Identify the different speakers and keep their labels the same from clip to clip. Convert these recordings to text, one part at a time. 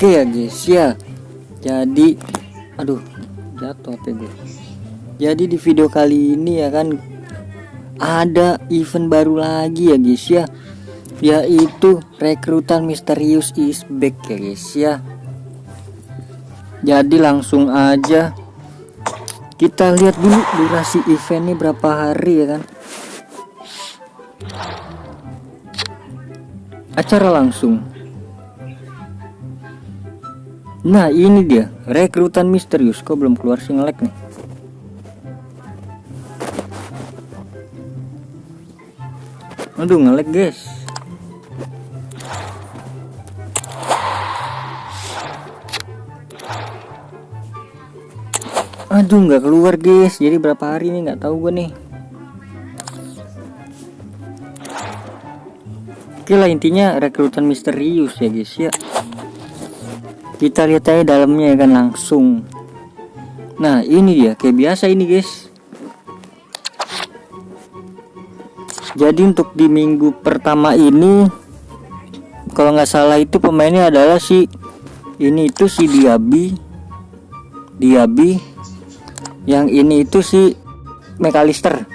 Speaker 1: Oke ya guys ya. Jadi aduh jatuh HP gue. Jadi di video kali ini ya kan ada event baru lagi ya guys ya, yaitu rekrutan misterius is back ya guys ya. Jadi langsung aja kita lihat dulu durasi eventnya berapa hari ya kan. Acara langsung. Nah ini dia rekrutan misterius. Kok belum keluar sih, nge-lag nih. Aduh nge-lag guys. Aduh nggak keluar guys. Jadi berapa hari nih nggak tahu gue nih. Oke lah, intinya rekrutan misterius ya guys ya. Kita lihat aja dalamnya ya kan langsung. Nah ini dia kayak biasa ini guys. Jadi untuk di minggu pertama ini kalau nggak salah itu pemainnya adalah si ini itu si Diaby. Yang ini itu si McAllister.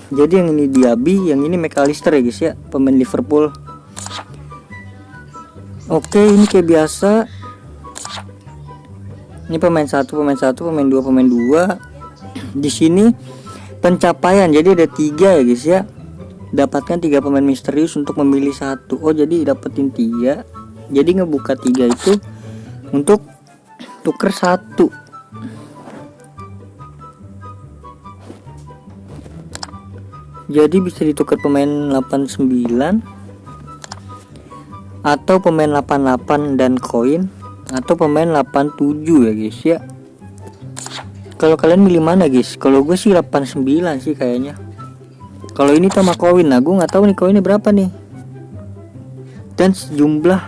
Speaker 1: Jadi yang ini Diaby, yang ini McAllister ya guys ya, pemain Liverpool. Oke, ini kayak biasa. Ini pemain 1, pemain 2, pemain 2. Di sini pencapaian jadi ada 3 ya guys ya. Dapatkan 3 pemain misterius untuk memilih 1. Oh, jadi dapetin 3. Jadi ngebuka 3 itu untuk tuker 1. Jadi bisa ditukar pemain 89 atau pemain 88 dan koin, atau pemain 87 ya guys ya. Kalau kalian milih mana guys? Kalau gue sih 89 sih kayaknya. Kalau ini sama koin, nah gue nggak tahu nih koinnya berapa nih. Dan sejumlah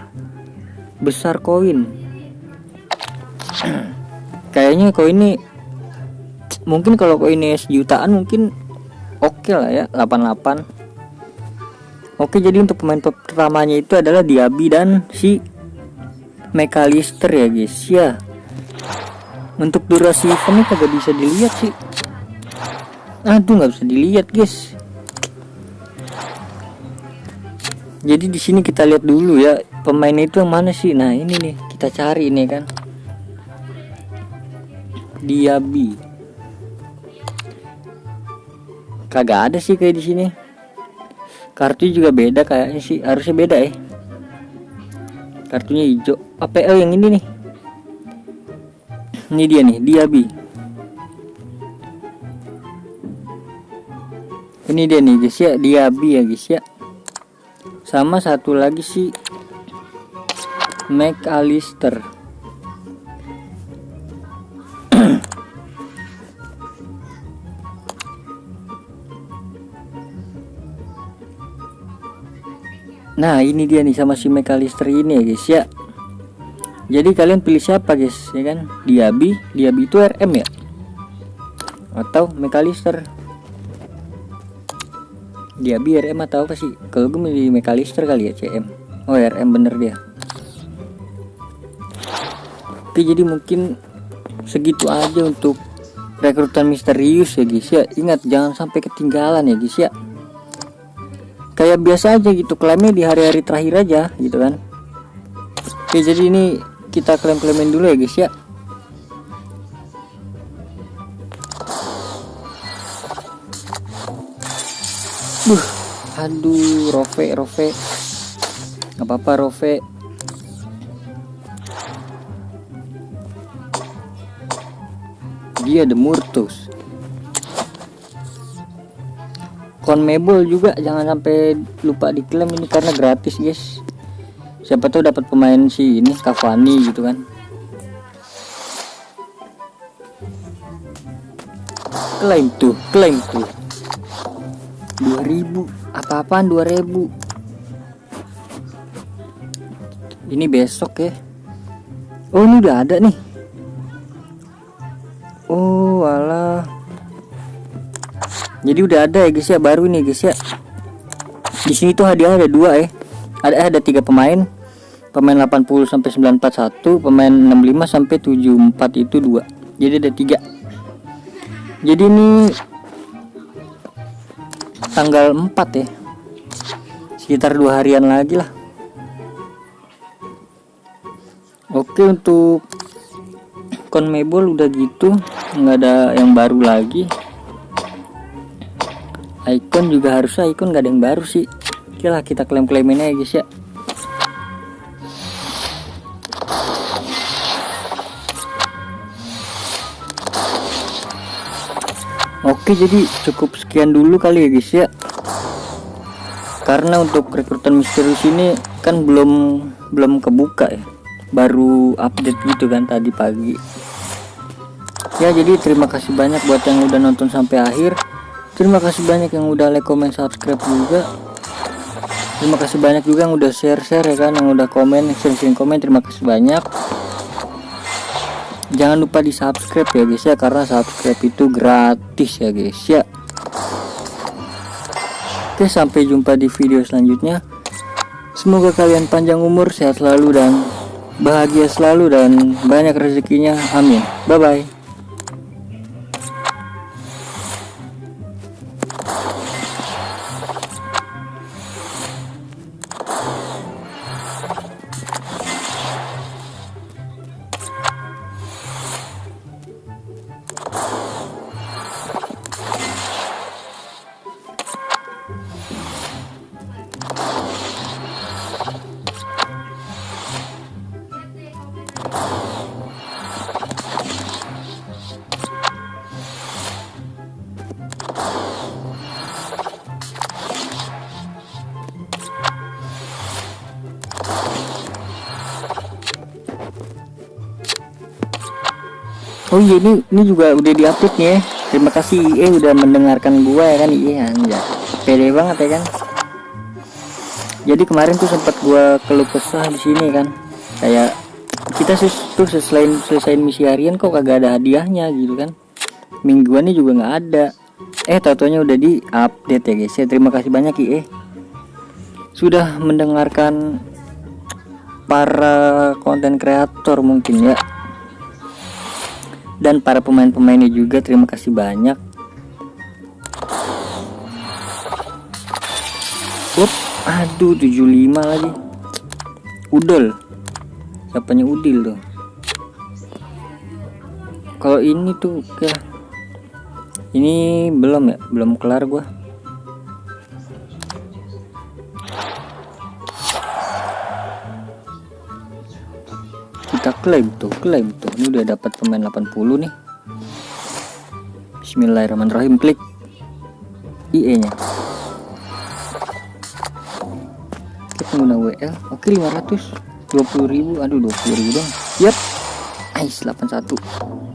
Speaker 1: besar koin. Kayaknya koin ini mungkin kalau koinnya sejutaan mungkin oke lah ya, 88. Oke, jadi untuk pemain pertamanya itu adalah Diaby dan si McAllister ya guys ya. Untuk durasi eventnya kagak bisa dilihat sih. Aduh nggak bisa dilihat guys. Jadi di sini kita lihat dulu ya pemainnya itu yang mana sih. Nah ini nih kita cari ini kan. Diaby. Kagak ada sih kayak di sini. Kartu juga beda kayaknya sih, harusnya beda ya. Kartunya hijau. APL yang ini nih. Ini dia nih, Diaby. Ini dia nih guys ya, Diaby ya guys ya. Sama satu lagi sih McAllister. Nah ini dia nih sama si McAllister ini ya guys ya. Jadi kalian pilih siapa guys ya kan? Diaby itu RM ya, atau McAllister? Diaby RM atau apa sih? Kalau gue milih McAllister kali ya, CM. Oh RM bener dia. Oke, jadi mungkin segitu aja untuk rekrutan misterius ya guys ya. Ingat jangan sampai ketinggalan ya guys ya. Kayak biasa aja gitu, klaimnya di hari-hari terakhir aja gitu kan. Oke, jadi ini kita klaim-klaimin dulu ya guys ya. Aduh Rove nggak apa-apa Rove. Dia The Murtus. Conmebol juga jangan sampai lupa diklaim ini karena gratis guys. Siapa tahu dapat pemain si ini Cavani gitu kan. Klaim tuh 2000 apa-apaan 2000. Ini besok ya. Oh ini udah ada nih. Oh alah. Jadi udah ada ya guys ya, baru ini guys ya. Di sini tuh hadiah ada 2 ya. Ada 3 pemain. pemain 80 sampai 941, pemain 65 sampai 74 itu 2. Jadi ada 3. Jadi ini tanggal 4 ya. Sekitar 2 harian lagi lah. Oke, untuk CONMEBOL udah gitu, nggak ada yang baru lagi. Icon juga harusnya icon nggak ada yang baru sih. Oke lah, kita klaim-klaimin aja guys ya. Oke, jadi cukup sekian dulu kali ya guys ya. Karena untuk rekrutan misterius ini kan belum kebuka ya. Baru update gitu kan tadi pagi. Ya, jadi terima kasih banyak buat yang udah nonton sampai akhir. Terima kasih banyak yang udah like, comment, subscribe juga. Terima kasih banyak juga yang udah share ya kan, yang udah komen, sering komen. Terima kasih banyak. Jangan lupa di subscribe ya guys ya, karena subscribe itu gratis ya guys ya. Oke, sampai jumpa di video selanjutnya. Semoga kalian panjang umur, sehat selalu, dan bahagia selalu, dan banyak rezekinya. Amin. Bye bye. Oh iya, ini juga udah diupdate nih ya. Terima kasih IE udah mendengarkan gua ya kan. IE anjay, pede banget ya kan. Jadi kemarin tuh sempat gua keluh kesah di sini kan, kayak kita tuh selesai misi harian kok kagak ada hadiahnya gitu kan. Mingguannya juga nggak ada. Tau-taunya udah di update ya guys ya. Terima kasih banyak IE sudah mendengarkan para konten kreator mungkin ya, dan para pemainnya juga. Terima kasih banyak. Aduh, 75 lagi. Udel. Siapanya Udil tuh? Kalau ini tuh ya, ini belum kelar gua. Kita klaim tuh. Ini udah dapat pemain 80 nih. Bismillahirrahmanirrahim, klik IE nya. Kita pengguna WL. Oke, 520.000. Aduh, 20.000 dong. Yap. Nice, 81.